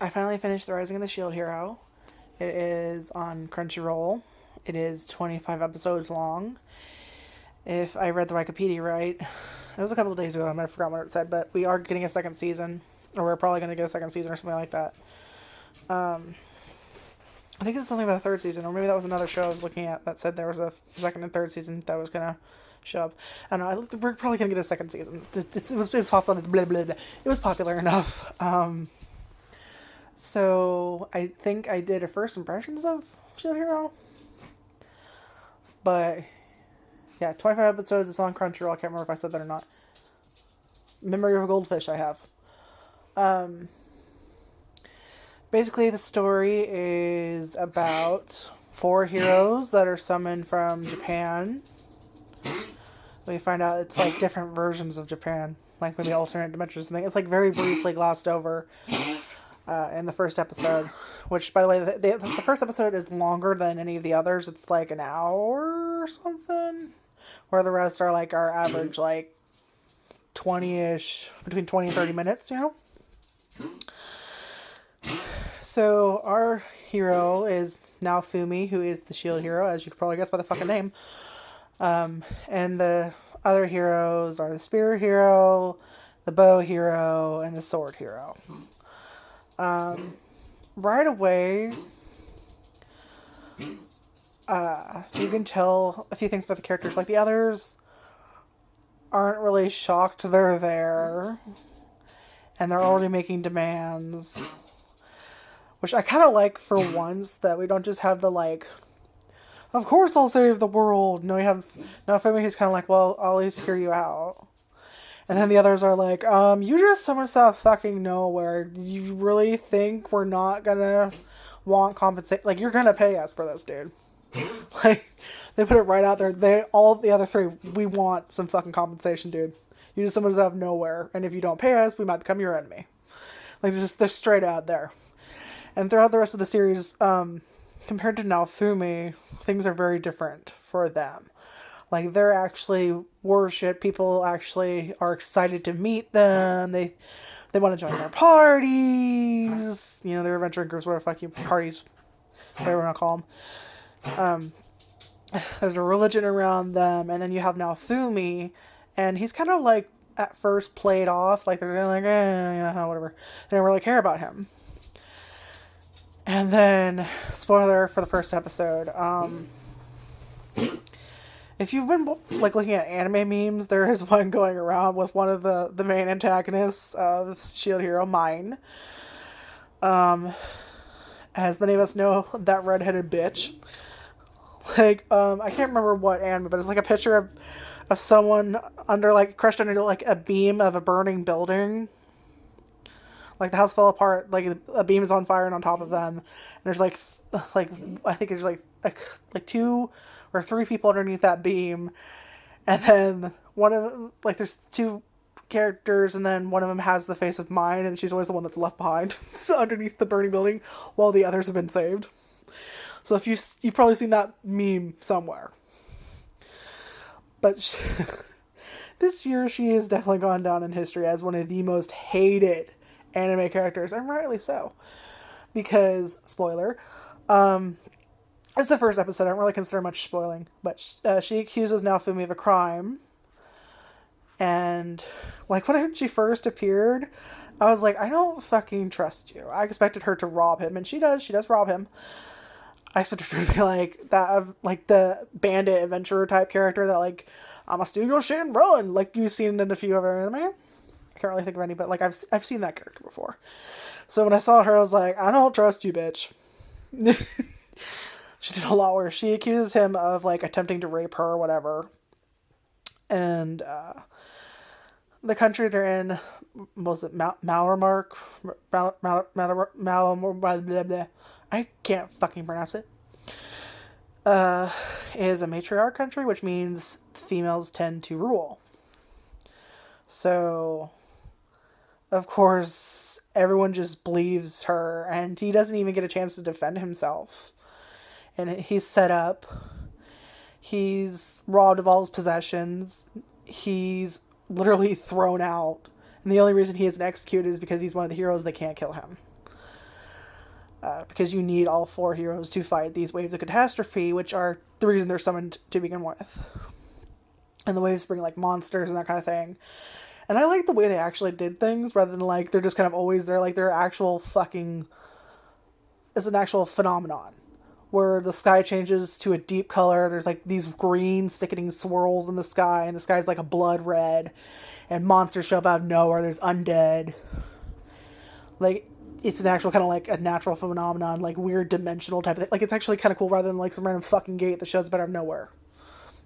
I finally finished The Rising of the Shield Hero. It is on Crunchyroll. It is 25 episodes long. If I read the Wikipedia right, it was a couple of days ago. I might have forgotten what it said, but we are getting a second season, or we're probably going to get a second season or something like that. I think it's something about a third season, or maybe that was another show I was looking at that said there was a second and third season that was going to show up. I don't know. We're probably going to get a second season. It was popular. Blah, blah, blah. It was popular enough. So I think I did a first impressions of Shield Hero, but yeah, 25 episodes. It's on Crunchyroll. I can't remember if I said that or not. Memory of a Goldfish. I have. Basically, the story is about four heroes that are summoned from Japan. We find out it's like different versions of Japan, like maybe alternate dimensions or something. It's like very briefly glossed over in the first episode, which, by the way, the first episode is longer than any of the others. It's like an hour or something, where the rest are like our average, like 20-ish, between 20 and 30 minutes, you know? So our hero is Naofumi, who is the shield hero, as you could probably guess by the fucking name. And the other heroes are the spear hero, the bow hero, and the sword hero. Right away, you can tell a few things about the characters. Like, the others aren't really shocked they're there, and they're already making demands. Which I kind of like for once, that we don't just have the, like, of course I'll save the world. No, we have, now Femi, he's kind of like, well, I'll at least hear you out. And then the others are like, you just summoned us out of fucking nowhere. You really think we're not gonna want compensation? Like, you're gonna pay us for this, dude. Like, they put it right out there. All the other three, we want some fucking compensation, dude. You just summoned us out of nowhere, and if you don't pay us, we might become your enemy. Like, they're straight out there. And throughout the rest of the series, compared to Naofumi, things are very different for them. Like, they're actually worship. People actually are excited to meet them. They want to join their parties. You know, their adventure groups, whatever the fuck you, parties, whatever you want to call them. There's a religion around them. And then you have Naofumi, and he's kind of like, at first, played off. Like, they're like, yeah, whatever. They don't really care about him. And then, spoiler for the first episode, if you've been, like, looking at anime memes, there is one going around with one of the main antagonists of Shield Hero, mine. As many of us know, that redheaded bitch. Like, I can't remember what anime, but it's like a picture of someone crushed under, like, a beam of a burning building. Like, the house fell apart, like, a beam is on fire and on top of them. And there's, like I think there's, like two or three people underneath that beam. And then one of them, like, there's two characters, and then one of them has the face of mine, and she's always the one that's left behind underneath the burning building while the others have been saved. So if you've probably seen that meme somewhere. But this year, she has definitely gone down in history as one of the most hated anime characters, and rightly so, because, spoiler, it's the first episode. I don't really consider much spoiling, but she accuses Naofumi of a crime, and, like, when she first appeared, I was like, I don't fucking trust you. I expected her to rob him, and she does rob him. I expected her to be like that, like the bandit adventurer type character that, like, I'm gonna steal your shit and run, like you've seen in a few other anime. I can't really think of any, but, like, I've seen that character before. So when I saw her, I was like, I don't trust you, bitch. She did a lot worse. She accuses him of, like, attempting to rape her or whatever. And the country they're in, was it Malmark? Malmark, I can't fucking pronounce it. Is a matriarch country, which means females tend to rule. So, of course, everyone just believes her, and he doesn't even get a chance to defend himself. And he's set up. He's robbed of all his possessions. He's literally thrown out. And the only reason he isn't executed is because he's one of the heroes. They can't kill him. because you need all 4 heroes to fight these waves of catastrophe, which are the reason they're summoned to begin with. And the waves bring like monsters and that kind of thing. And I like the way they actually did things rather than like they're just kind of always there. Like they're actual fucking. It's an actual phenomenon where the sky changes to a deep color. There's like these green sickening swirls in the sky, and the sky's like a blood red, and monsters show up out of nowhere. There's undead. Like it's an actual kind of like a natural phenomenon, like weird dimensional type of thing. Like it's actually kind of cool rather than like some random fucking gate that shows up out of nowhere.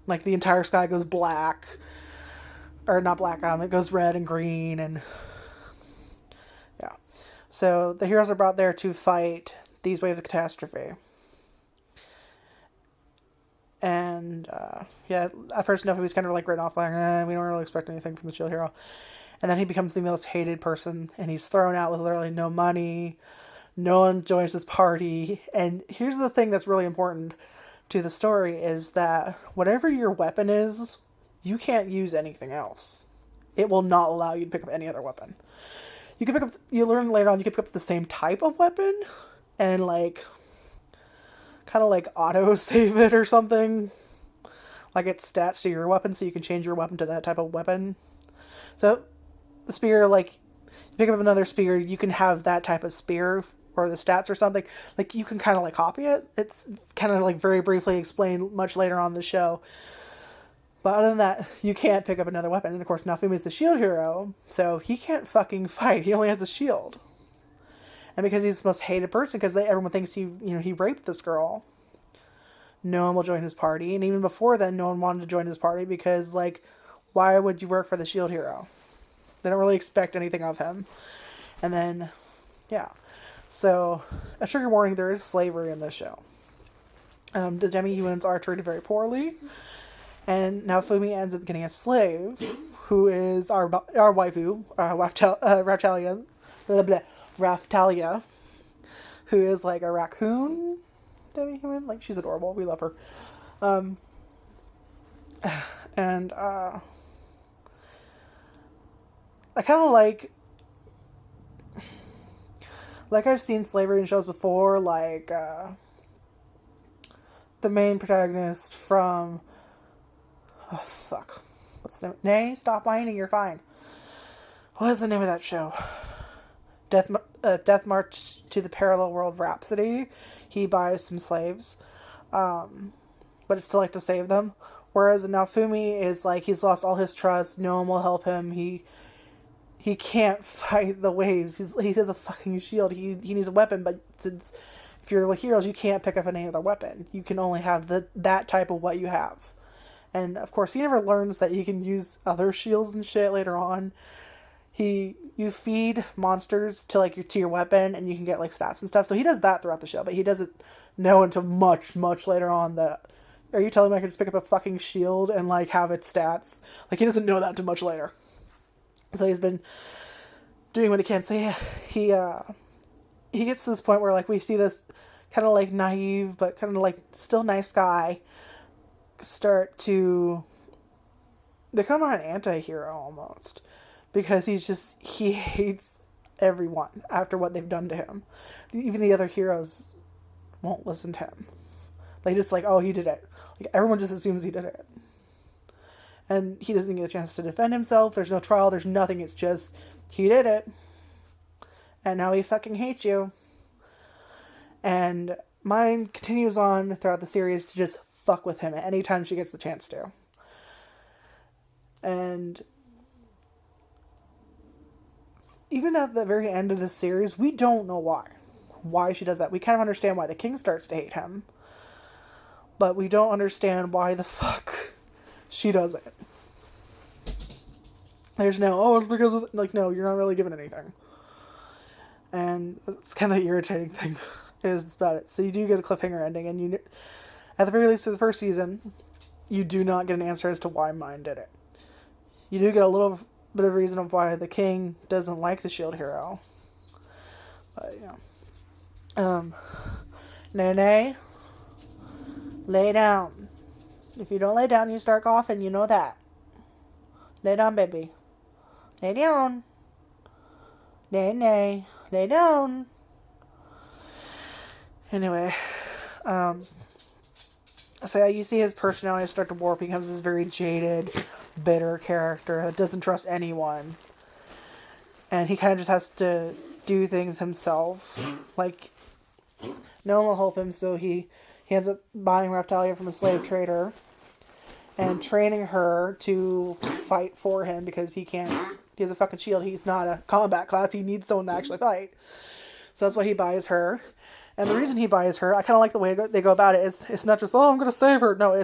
Like the entire sky goes black, or not black. It goes red and green, and yeah. So the heroes are brought there to fight these waves of catastrophe. And yeah, at first Nofu was kind of like written off, like we don't really expect anything from the shield hero. And then he becomes the most hated person, and he's thrown out with literally no money. No one joins his party. And here's the thing that's really important to the story is that whatever your weapon is, you can't use anything else. It will not allow you to pick up any other weapon. You can pick up, you learn later on, you can pick up the same type of weapon and like, kind of like auto save it or something. Like it's stats to your weapon, so you can change your weapon to that type of weapon. So the spear, like, you pick up another spear, you can have that type of spear or the stats or something. Like you can kind of like copy it. It's kind of like very briefly explained much later on in the show. But other than that, you can't pick up another weapon. And of course, Nafumi's the shield hero, so he can't fucking fight. He only has a shield. And because he's the most hated person, because everyone thinks he raped this girl, no one will join his party. And even before then, no one wanted to join his party because, like, why would you work for the shield hero? They don't really expect anything of him. And then, yeah. So, a trigger warning, there is slavery in this show. The demi-humans are treated very poorly. And now Fumi ends up getting a slave, who is our waifu, Raftalia, who is like a raccoon demi-human. Like, she's adorable. We love her. And I kind of like I've seen slavery in shows before, like the main protagonist from what's the name? Nay, stop whining, you're fine. What is the name of that show? Death March to the Parallel World Rhapsody. He buys some slaves, but it's still like to save them. Whereas Naofumi is like, he's lost all his trust. No one will help him. He can't fight the waves. He has a fucking shield. He needs a weapon, but since if you're the heroes, you can't pick up any other weapon. You can only have that type of what you have. And of course, he never learns that you can use other shields and shit later on. You feed monsters to your weapon, and you can get like stats and stuff. So he does that throughout the show, but he doesn't know until much, much later on that. Are you telling me I can just pick up a fucking shield and like have its stats? Like, he doesn't know that until much later. So he's been doing what he can. So he gets to this point where like we see this kind of like naive but kind of like still nice guy start to become an anti-hero almost, because he hates everyone after what they've done to him. Even the other heroes won't listen to him. They just like, oh, he did it. Like, everyone just assumes he did it. And he doesn't get a chance to defend himself. There's no trial. There's nothing. It's just, he did it. And now he fucking hates you. And mine continues on throughout the series to just fuck with him anytime she gets the chance to. And even at the very end of this series, we don't know why she does that. We kind of understand why the king starts to hate him, but we don't understand why the fuck she does it. There's no, it's because of, like, no, you're not really given anything. And it's kind of the irritating thing is about it. So you do get a cliffhanger ending, and at the very least of the first season, you do not get an answer as to why Mine did it. You do get a little bit of reason of why the king doesn't like the shield hero. But, Nene, lay down. If you don't lay down, you start coughing, you know that. Lay down, baby. Lay down. Nene, lay down. Anyway, so you see his personality start to warp. He becomes this very jaded, bitter character that doesn't trust anyone. And he kind of just has to do things himself. Like, no one will help him, so he ends up buying Raftalia from a slave trader and training her to fight for him because he has a fucking shield. He's not a combat class. He needs someone to actually fight. So that's why he buys her. And the reason he buys her, I kind of like the way they go about it. It's not just, oh, I'm going to save her. No,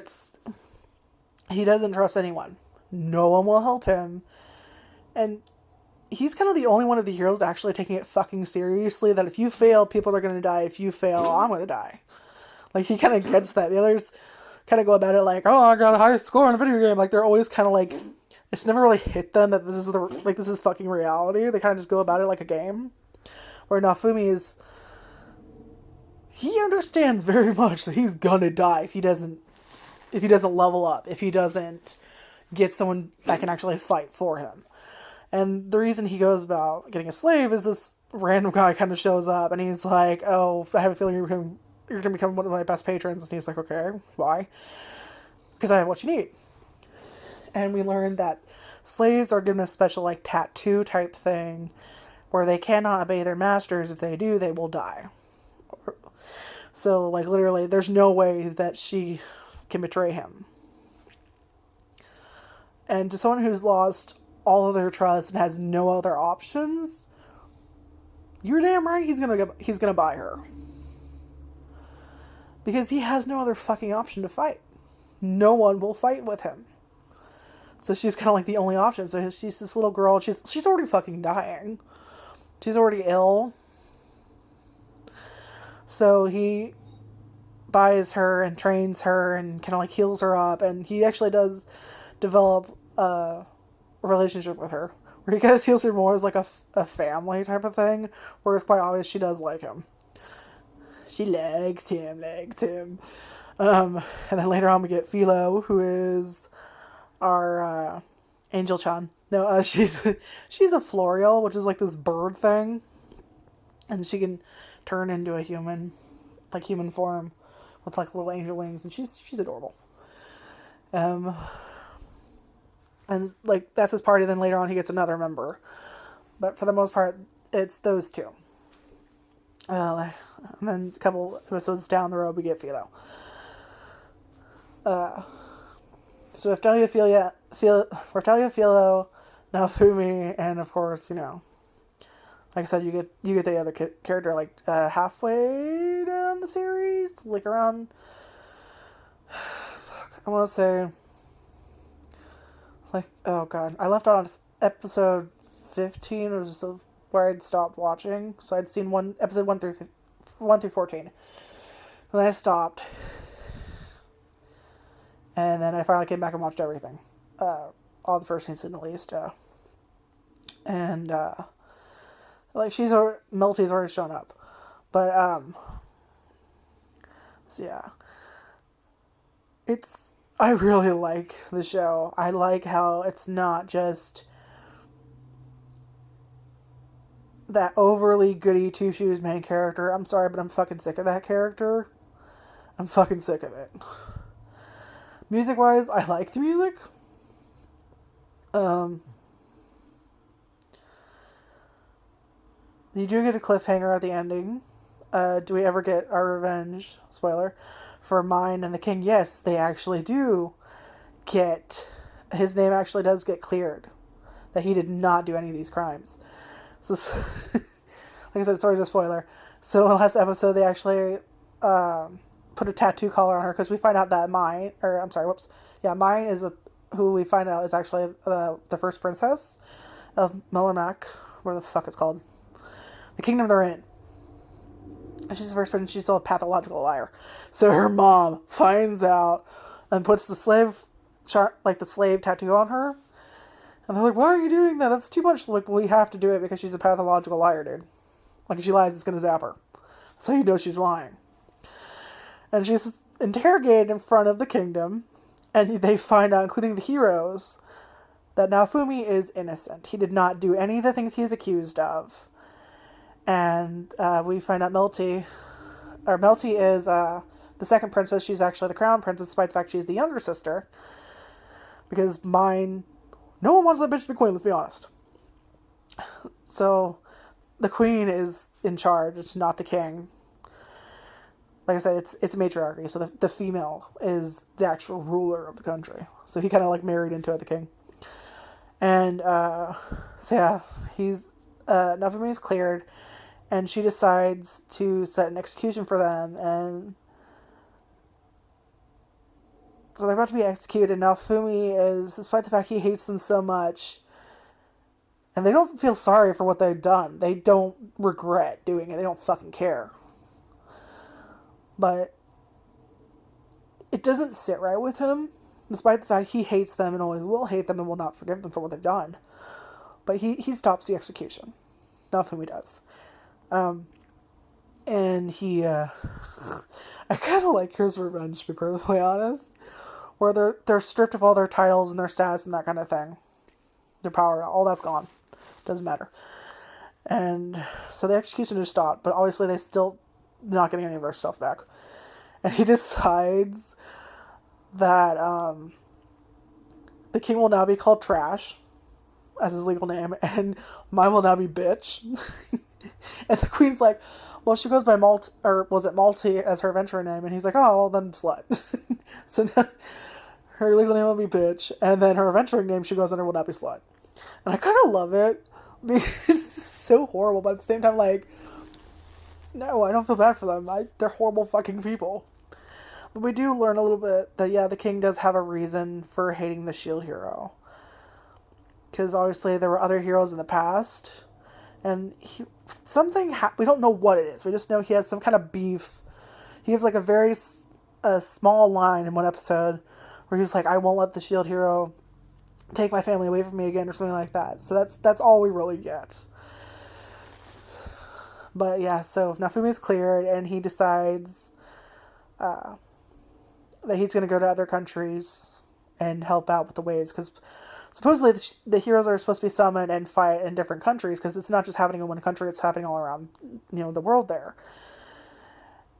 he doesn't trust anyone. No one will help him. And he's kind of the only one of the heroes actually taking it fucking seriously, that if you fail, people are going to die. If you fail, I'm going to die. Like, he kind of gets that. The others kind of go about it like, oh, I got a high score in a video game. Like, they're always kind of like, it's never really hit them that this is fucking reality. They kind of just go about it like a game. Where Naofumi he understands very much that he's gonna die if he doesn't level up, if he doesn't get someone that can actually fight for him. And the reason he goes about getting a slave is this random guy kind of shows up and he's like, oh, I have a feeling you're going to become one of my best patrons. And he's like, okay, why? Because I have what you need. And we learned that slaves are given a special, like, tattoo type thing where they cannot obey their masters. If they do, they will die. So, like, literally, there's no way that she can betray him. And to someone who's lost all of their trust and has no other options, you're damn right he's gonna buy her. Because he has no other fucking option to fight. No one will fight with him. So she's kind of like the only option. So she's this little girl. She's already fucking dying. She's already ill. So he buys her and trains her and kind of like heals her up. And he actually does develop a relationship with her, where he kind of heals her more as like a family type of thing, where it's quite obvious she does like him. She likes him. And then later on we get Philo, who is our Angel-chan. No, she's a Florial, which is like this bird thing. And she can turn into a human form with like little angel wings, and she's adorable. And like that's his party. Then later on he gets another member, but for the most part it's those two. And then a couple episodes down the road we get Philo. So Raftalia, Philo, Naofumi, and of course, like I said, you get the other character like halfway down the series, like around. I want to say, like, oh god, I left out on episode 15, which is where I'd stopped watching. So I'd seen episode 1 through 14, and then I stopped. And then I finally came back and watched everything. All the first season at least. Like Melty's already shown up. But, so yeah. I really like the show. I like how it's not just that overly goody two-shoes main character. I'm sorry, but I'm fucking sick of that character. I'm fucking sick of it. Music-wise, I like the music. You do get a cliffhanger at the ending. Do we ever get our revenge? Spoiler. For Mine and the King. Yes, they actually do get... His name actually does get cleared. That he did not do any of these crimes. So, like I said, sorry to spoiler. So in the last episode, they actually... put a tattoo collar on her, because we find out that Mine is who we find out is actually the first princess of Mellermac, where the fuck it's called, the kingdom they're in. And she's the first princess. She's still a pathological liar. So her mom finds out and puts the slave tattoo on her, and they're like, "Why are you doing that? That's too much." Like, well, we have to do it because she's a pathological liar, dude. Like, if she lies, it's gonna zap her. So you know she's lying. And she's interrogated in front of the kingdom, and they find out, including the heroes, that Naofumi is innocent. He did not do any of the things he's accused of. And we find out Melty or Melty is the second princess. She's actually the crown princess, despite the fact she's the younger sister. Because no one wants that bitch to be queen. Let's be honest. So, the queen is in charge. It's not the king. Like I said, it's a matriarchy. So the female is the actual ruler of the country. So he kind of like married into it, the king. And so yeah, Nafumi's cleared, and she decides to set an execution for them, and so they're about to be executed. And Nafumi is, despite the fact he hates them so much, and they don't feel sorry for what they've done. They don't regret doing it. They don't fucking care. But it doesn't sit right with him, despite the fact he hates them and always will hate them and will not forgive them for what they've done. But he stops the execution. Nafumi does. And he, I kind of like his revenge, to be perfectly honest. Where they're stripped of all their titles and their status and that kind of thing. Their power, all that's gone. Doesn't matter. And so the execution is stopped, but obviously they still not getting any of their stuff back. And he decides that the king will now be called Trash as his legal name, and mine will now be Bitch. And the queen's like, well, she goes by or was it Malty as her adventurer name? And he's like, oh, well, then Slut. So now her legal name will be Bitch, and then her adventuring name she goes under will not be Slut. And I kind of love it. It's so horrible, but at the same time, like, no, I don't feel bad for them. They're horrible fucking people. But we do learn a little bit that, yeah, the king does have a reason for hating the shield hero. Because obviously there were other heroes in the past. And we don't know what it is. We just know he has some kind of beef. He gives like a very small line in one episode where he's like, I won't let the shield hero take my family away from me again, or something like that. So that's all we really get. But yeah, so Nafumi's cleared, and he decides that he's going to go to other countries and help out with the waves, because supposedly the heroes are supposed to be summoned and fight in different countries, because it's not just happening in one country, it's happening all around, the world there.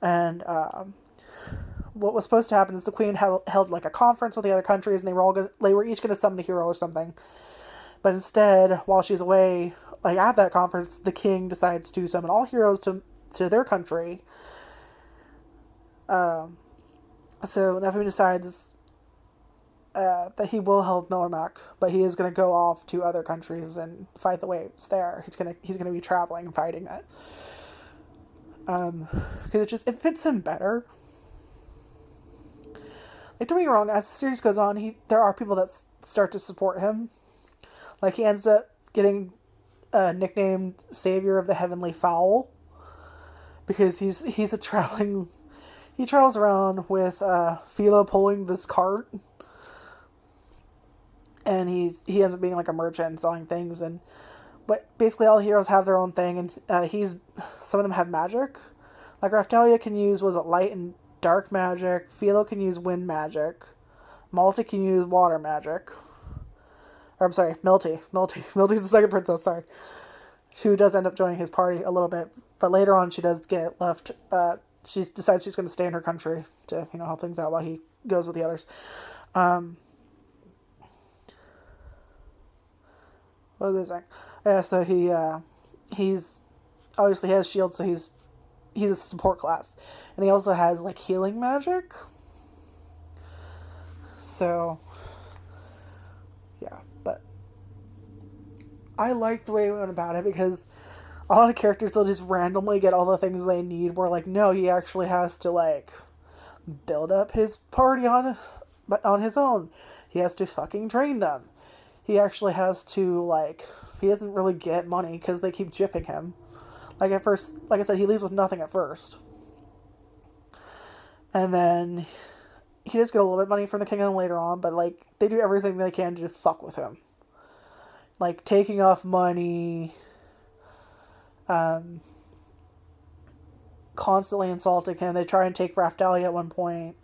And what was supposed to happen is the queen held like a conference with the other countries, and they were each going to summon a hero or something. But instead, while she's away, like at that conference, the king decides to summon all heroes to their country. So Nefumi decides that he will help Millermac, but he is going to go off to other countries and fight the waves there. He's gonna be traveling and fighting it. Because it fits him better. Like, don't get me wrong, as the series goes on, there are people that start to support him. Like, he ends up getting nicknamed Savior of the Heavenly Fowl, because he's a traveling. He travels around with Philo pulling this cart, and he ends up being like a merchant selling things. But basically all heroes have their own thing, and some of them have magic. Like Raftalia can use, light and dark magic. Philo can use wind magic. Malta can use water magic. Or I'm sorry, Melty. Melty's the second princess, sorry. She does end up joining his party a little bit, but later on she does get left. She decides she's going to stay in her country to help things out while he goes with the others. What was I saying? Yeah, so he's obviously has shield, so he's a support class, and he also has like healing magic. So yeah, but I like the way he went about it, because a lot of characters, they'll just randomly get all the things they need, where like, no, he actually has to like build up his party on his own. He has to fucking train them. He actually has to, like, he doesn't really get money because they keep gypping him. Like, at first, like I said, he leaves with nothing at first. And then he does get a little bit of money from the kingdom later on, but, like, they do everything they can to fuck with him. Like, taking off money, constantly insulting him. They try and take Raftalia at one point.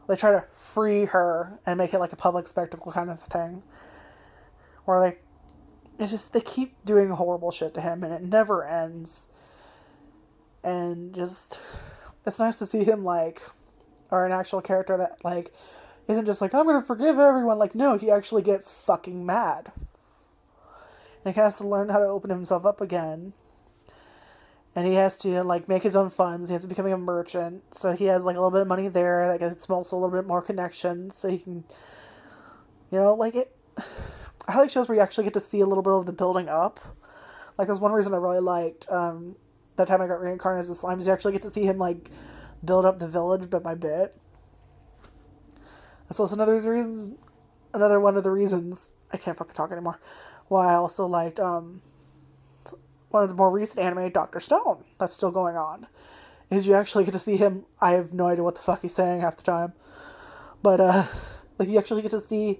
They try to free her and make it like a public spectacle kind of thing. Where they keep doing horrible shit to him, and it never ends. And just, it's nice to see him, like, or an actual character that, like, isn't just like, I'm gonna forgive everyone. Like, no, he actually gets fucking mad. And he has to learn how to open himself up again. And he has to, like, make his own funds. He has to become a merchant. So he has, like, a little bit of money there. That gets him also a little bit more connection. So he can, you know, like, it. I like shows where you actually get to see a little bit of the building up. Like, that's one reason I really liked that time I got reincarnated as a slime, is you actually get to see him, like, build up the village bit by bit. That's also another one of the reasons, I can't fucking talk anymore, why I also liked one of the more recent anime, Dr. Stone, that's still going on, is you actually get to see him. I have no idea what the fuck he's saying half the time, but like, you actually get to see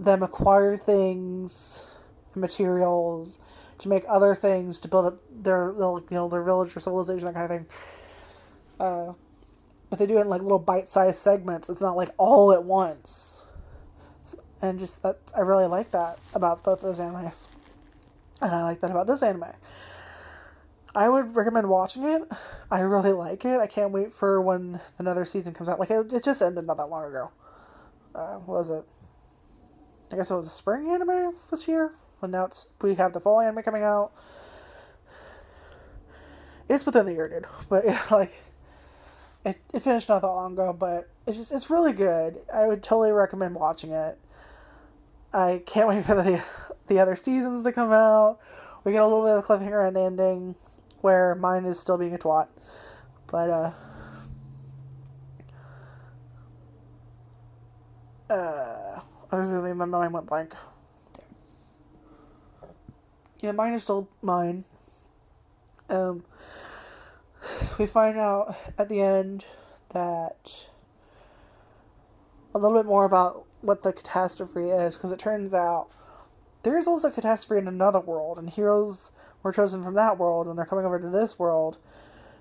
them acquire things, materials, to make other things, to build up their, you know, their village or civilization, that kind of thing. But they do it in, like, little bite-sized segments. It's not, like, all at once. And just that, I really like that about both those animes. And I like that about this anime. I would recommend watching it. I really like it. I can't wait for when another season comes out. Like, it just ended not that long ago. What was it? I guess it was a spring anime this year. And now we have the fall anime coming out. It's within the year, dude. But, yeah, like, it finished not that long ago, but it's really good. I would totally recommend watching it. I can't wait for the other seasons to come out. We get a little bit of cliffhanger and ending where mine is still being a twat. But, obviously my mind went blank. Yeah, mine is still mine. We find out at the end that a little bit more about what the catastrophe is, because it turns out there is also a catastrophe in another world, and heroes were chosen from that world, and they're coming over to this world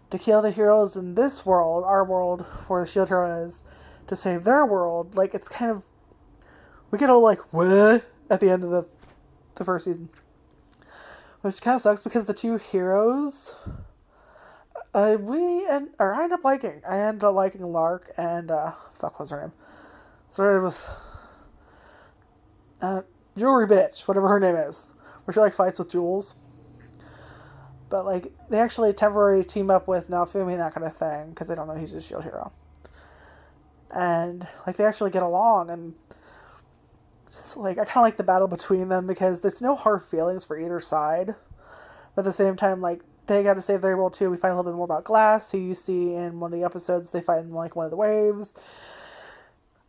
to kill the heroes in this world, our world, where the shield hero is, to save their world. Like, it's kind of, we get all like, what? At the end of the first season. Which kind of sucks, because the two heroes, I end up liking. I ended up liking Lark and, fuck, what's her name? Started with, Jewelry Bitch, whatever her name is. Where she, like, fights with jewels. But, like, they actually temporarily team up with Naofumi and that kind of thing, because they don't know he's a shield hero. And, like, they actually get along, and just, like, I kind of like the battle between them, because there's no hard feelings for either side. But at the same time, like, they got to save their world too. We find a little bit more about Glass, who you see in one of the episodes. They fight in, like, one of the waves.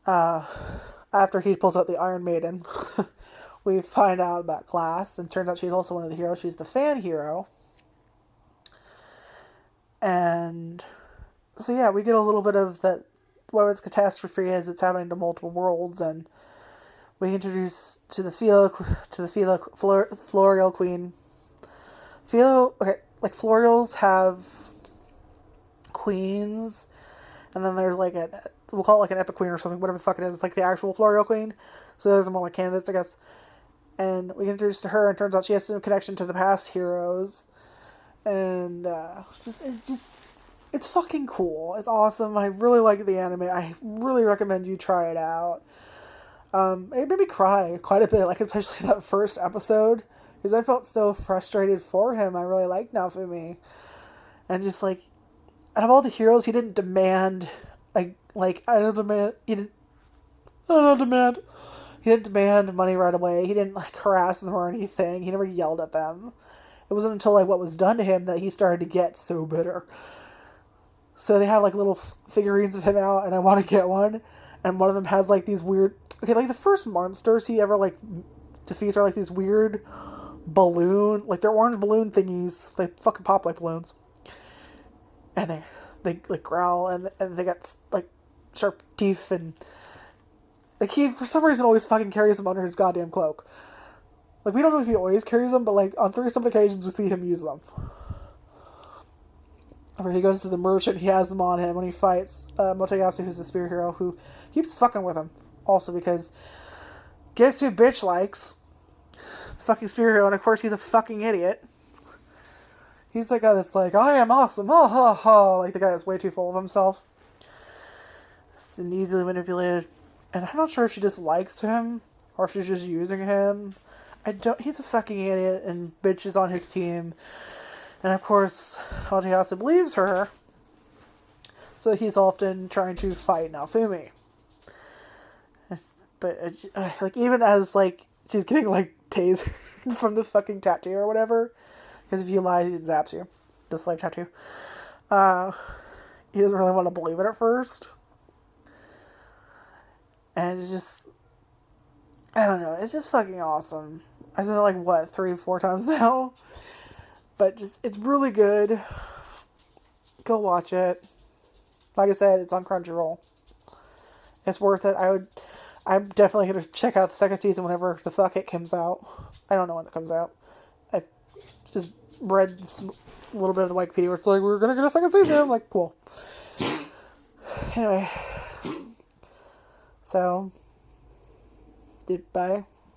After he pulls out the Iron Maiden, we find out about Glass, and turns out she's also one of the heroes. She's the fan hero. And so, yeah, we get a little bit of that, whatever this catastrophe is, it's happening to multiple worlds, and we introduce to the Florial Queen. Like, Florials have queens, and then there's, like, we'll call it, like, an epic queen or something, whatever the fuck it is. It's, like, the actual Florial Queen. So there's more, like, candidates, I guess. And we get introduced to her, and turns out she has some connection to the past heroes. And, it's fucking cool. It's awesome. I really like the anime. I really recommend you try it out. It made me cry quite a bit, like, especially that first episode, because I felt so frustrated for him. I really liked Naofumi. And just, like, out of all the heroes, he didn't demand, he didn't demand money right away. He didn't, like, harass them or anything. He never yelled at them. It wasn't until, like, what was done to him that he started to get so bitter. So they have, like, little figurines of him out, and I want to get one. And one of them has, like, these weird... Okay, like, the first monsters he ever, like, defeats are, like, these weird balloon... Like, they're orange balloon thingies. They fucking pop like balloons. And they like, growl, and they got, like, sharp teeth, and... Like, he, for some reason, always fucking carries them under his goddamn cloak. Like, we don't know if he always carries them, but, like, on 3 some occasions we see him use them. Where he goes to the merchant, he has them on him when he fights Motoyasu, who's the spear hero, who keeps fucking with him. Also, because guess who bitch likes? The fucking spear hero, and of course he's a fucking idiot. He's the guy that's like, I am awesome, ha ha ha. Like the guy that's way too full of himself. And easily manipulated. And I'm not sure if she just likes him or if she's just using him. He's a fucking idiot and bitch is on his team. And of course, Aoteasu believes her. So he's often trying to fight Naofumi. But, like, even as, like, she's getting, like, tased from the fucking tattoo or whatever. Because if you lie, it zaps you. The slave tattoo. He doesn't really want to believe it at first. And it's just... I don't know. It's just fucking awesome. I've seen it, like, what, 3-4 times now? But just, it's really good. Go watch it. Like I said, it's on Crunchyroll. It's worth it. I'm definitely going to check out the second season whenever the fuck it comes out. I don't know when it comes out. I just read a little bit of the Wikipedia where it's like, we're going to get a second season. I'm like, cool. Anyway. So, bye.